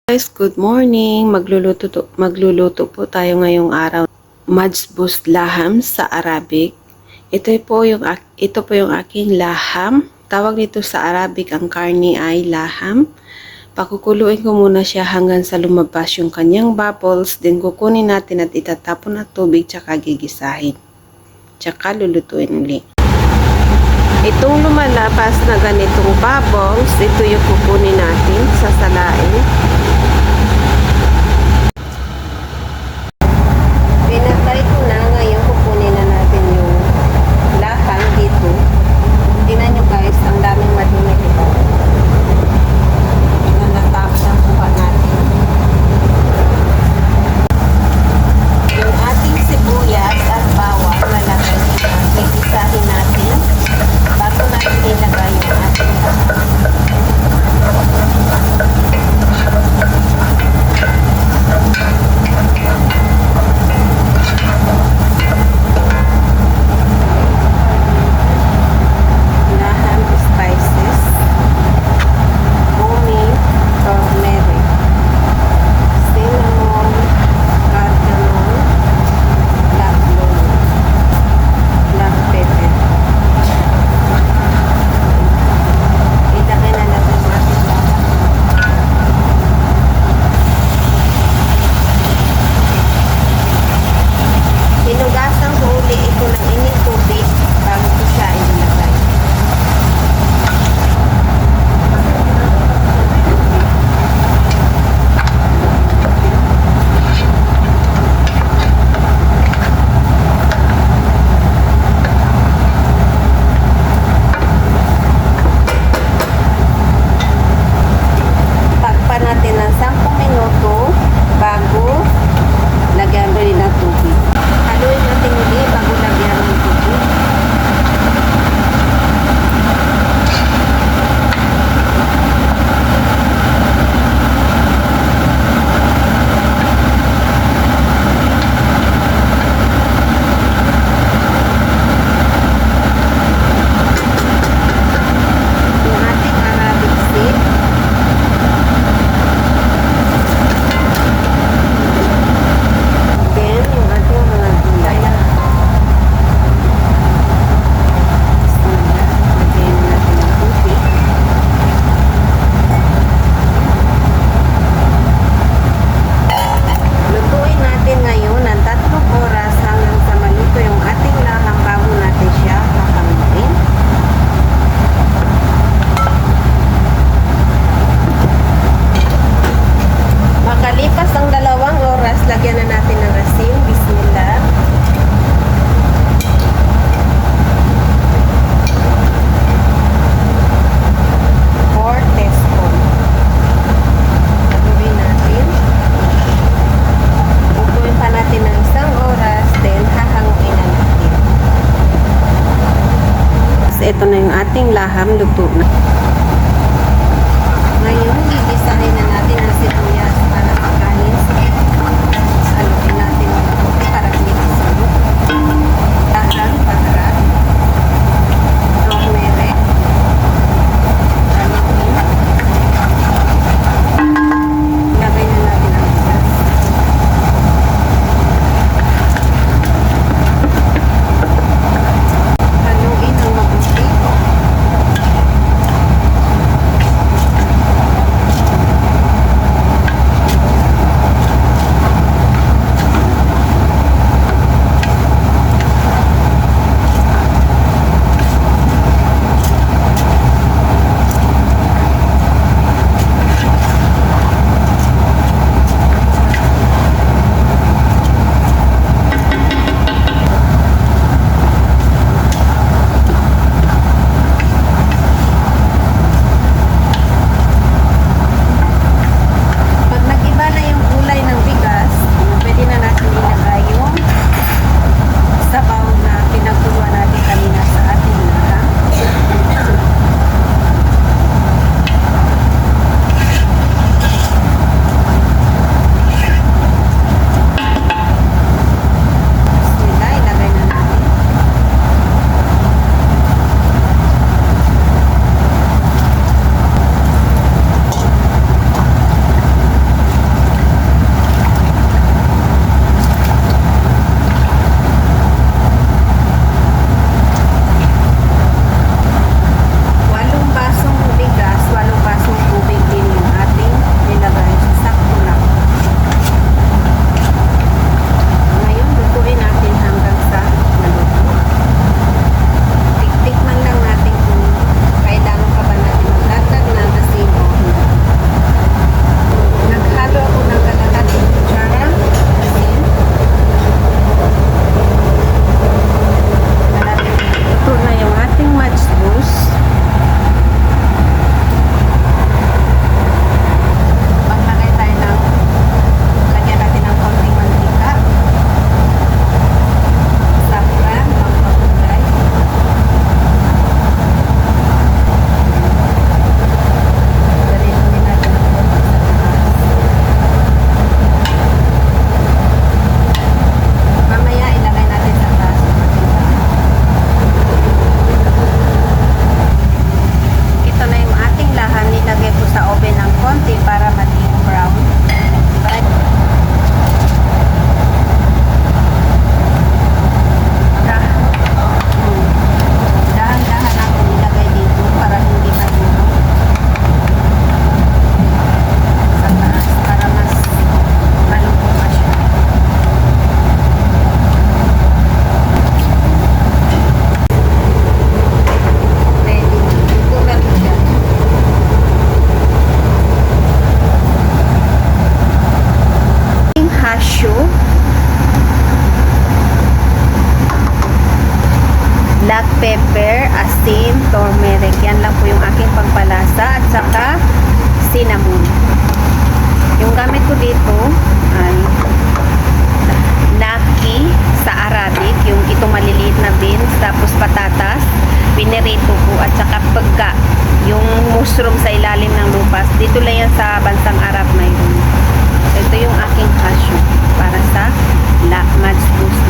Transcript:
Guys, good morning. Magluluto po tayo ngayong araw. Majbus laham sa Arabic. Ito po yung aking laham. Tawag nito sa Arabic ang karni ay laham. Pakukuluin ko muna siya hanggang sa lumabas yung kanyang bubbles. Then kukunin natin at itatapon na tubig tsaka gigisahin. Tsaka lulutuin ulit. Itong lumalabas na ganitong bubbles, ito yung kukunin natin sa salain. Pinatay ko na, ngayon kukunin na natin yung laham dito. Tingnan nyo guys, ang daming madumi dito. Na natapos ang kuha natin. Yung ating sibuyas at bawang lalagay natin. Igisahin natin bago natin ilagay yung ating laham. Hinugasan ko uli ito ng ining tubig bago ko siya ilagay. Takpan natin ng 10 minuto bago lagyan rin ng tubig. Haluin natin ulit bago lagyan ng tubig. Yung ating Arabic seed. Then, yung ating mga gulay. Lagyan natin ang tubig. Lutuin natin ngayon ng 3 oras hanggang sa maluto yung ating laham bago natin siya hahanguin. Makalipas ang 2 oras, lagyan na natin ng asin. Bismillah. Or teaspoon. Haluin natin. Bukuin pa natin ng 1 oras, then hahanguin na natin. Kasi ito na yung ating laham, luto na. Ngayon, gigisahin na natin ang sibuyas para pagkain. Haluin natin ang tubig para hindi masulok. Laham, pagkarat. Rosemary. Haluin. Lagay na natin ang bigas. Haluin ang mabuti. turmeric. Yan lang po yung aking pangpalasa at saka cinnamon. Yung gamit ko dito ay naki sa Arabic, yung itong maliliit na beans, tapos patatas, pinirito ko, at saka pagka, yung mushroom sa ilalim ng lupas. Dito lang yan sa bansang Arab mayroon. Ito yung aking cashew para sa mads boost